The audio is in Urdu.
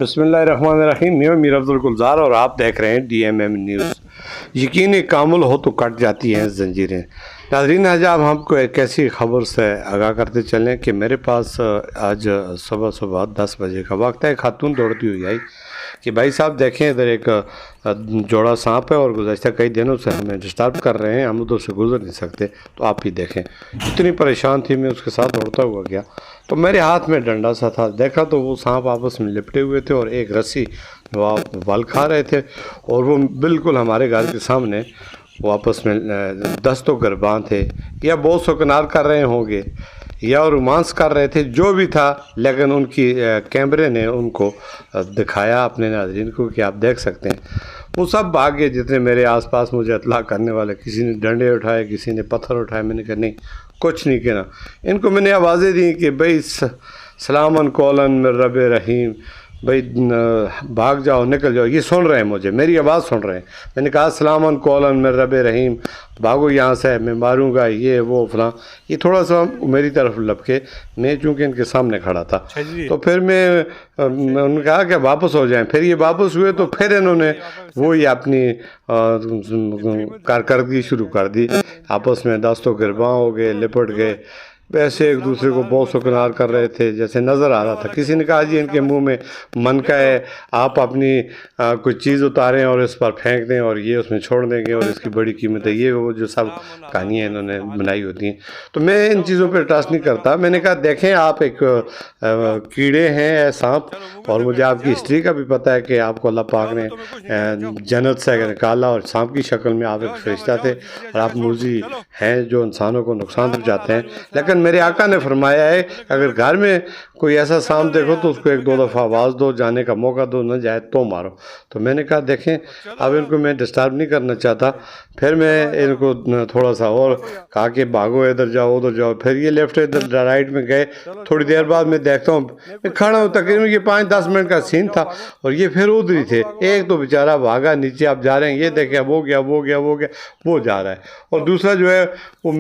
بسم اللہ الرحمن الرحیم. میں میر عبد الگلزار اور آپ دیکھ رہے ہیں ڈی ایم ایم نیوز. یقین کامل ہو تو کٹ جاتی ہیں زنجیریں. ناظرین، آج آپ ہم کو ایک ایسی خبر سے آگاہ کرتے چلیں کہ میرے پاس آج صبح 10 بجے کا وقت ہے. خاتون دوڑتی ہوئی آئی کہ بھائی صاحب دیکھیں ادھر ایک جوڑا سانپ ہے اور گزشتہ کئی دنوں سے ہمیں ڈسٹرب کر رہے ہیں، ہم ادھر سے گزر نہیں سکتے، تو آپ ہی دیکھیں. اتنی پریشان تھی، میں اس کے ساتھ دوڑتا ہوا گیا تو میرے ہاتھ میں ڈنڈا سا تھا. دیکھا تو وہ سانپ آپس میں لپٹے ہوئے تھے اور ایک رسی وہ بل کھا رہے تھے اور وہ بالکل ہمارے گھر کے سامنے وہ آپس میں دست و گربان تھے، یا بہت سکنار کر رہے ہوں گے یا رومانس کر رہے تھے، جو بھی تھا. لیکن ان کی کیمرے نے ان کو دکھایا اپنے ناظرین کو کہ آپ دیکھ سکتے ہیں. وہ سب بھاگ گئے جتنے میرے آس پاس مجھے اطلاع کرنے والے. کسی نے ڈنڈے اٹھائے، کسی نے پتھر اٹھائے. میں نے کہا نہیں، کچھ نہیں کہنا. ان کو میں نے آوازیں دی کہ بھائی سلامن کولن من رب رحیم، بھائی بھاگ جاؤ، نکل جاؤ. یہ سن رہے ہیں، مجھے میری آواز سن رہے ہیں. میں نے کہا سلامن کولن من رب رحیم، بھاگو یہاں سے، میں ماروں گا، یہ وہ فلاں. یہ تھوڑا سا میری طرف لپکے. میں چونکہ ان کے سامنے کھڑا تھا تو پھر میں نے کہا کہ واپس ہو جائیں. پھر یہ واپس ہوئے تو پھر انہوں نے وہی اپنی کارکردگی شروع کر دی. آپس میں دست و گرباں ہو گئے، لپٹ گئے. ویسے ایک دوسرے کو بہت سکنار کر رہے تھے جیسے نظر آ رہا تھا. کسی نے کہا جی ان کے منہ میں منکا ہے، آپ اپنی کوئی چیز اتاریں اور اس پر پھینک دیں اور یہ اس میں چھوڑ دیں گے اور اس کی بڑی قیمت ہے. یہ وہ جو سب کہانیاں انہوں نے بنائی ہوتی ہیں. تو میں ان چیزوں پہ ٹرسٹ نہیں کرتا. میں نے کہا دیکھیں آپ ایک کیڑے ہیں سانپ، اور مجھے آپ کی ہسٹری کا بھی پتہ ہے کہ آپ کو اللہ پاک نے جنت سے نکالا اور سانپ کی شکل میں آپ ایک فرشتہ تھے اور آپ موذی ہیں جو انسانوں کو نقصان پہنچاتے ہیں. لیکن میرے آقا نے فرمایا ہے اگر گھر میں کوئی ایسا سانپ دیکھو تو اس کو 1-2 دفعہ آواز دو، جانے کا موقع دو، نہ جائے تو مارو. تو میں نے کہا دیکھیں اب ان کو میں ڈسٹرب نہیں کرنا چاہتا. پھر میں ان کو تھوڑا سا اور کہا کہ بھاگو، ادھر جاؤ ادھر جاؤ. پھر یہ لیفٹ ادھر رائٹ میں گئے. تھوڑی دیر بعد میں دیکھتا ہوں، میں کھڑا ہوں، تقریباً یہ 5-10 منٹ کا سین تھا اور یہ پھر ادھر ہی تھے. ایک تو بیچارہ بھاگا نیچے، آپ جا رہے ہیں، یہ دیکھیں وہ گیا وہ گیا وہ گیا، وہ جا رہا ہے. اور دوسرا جو ہے وہ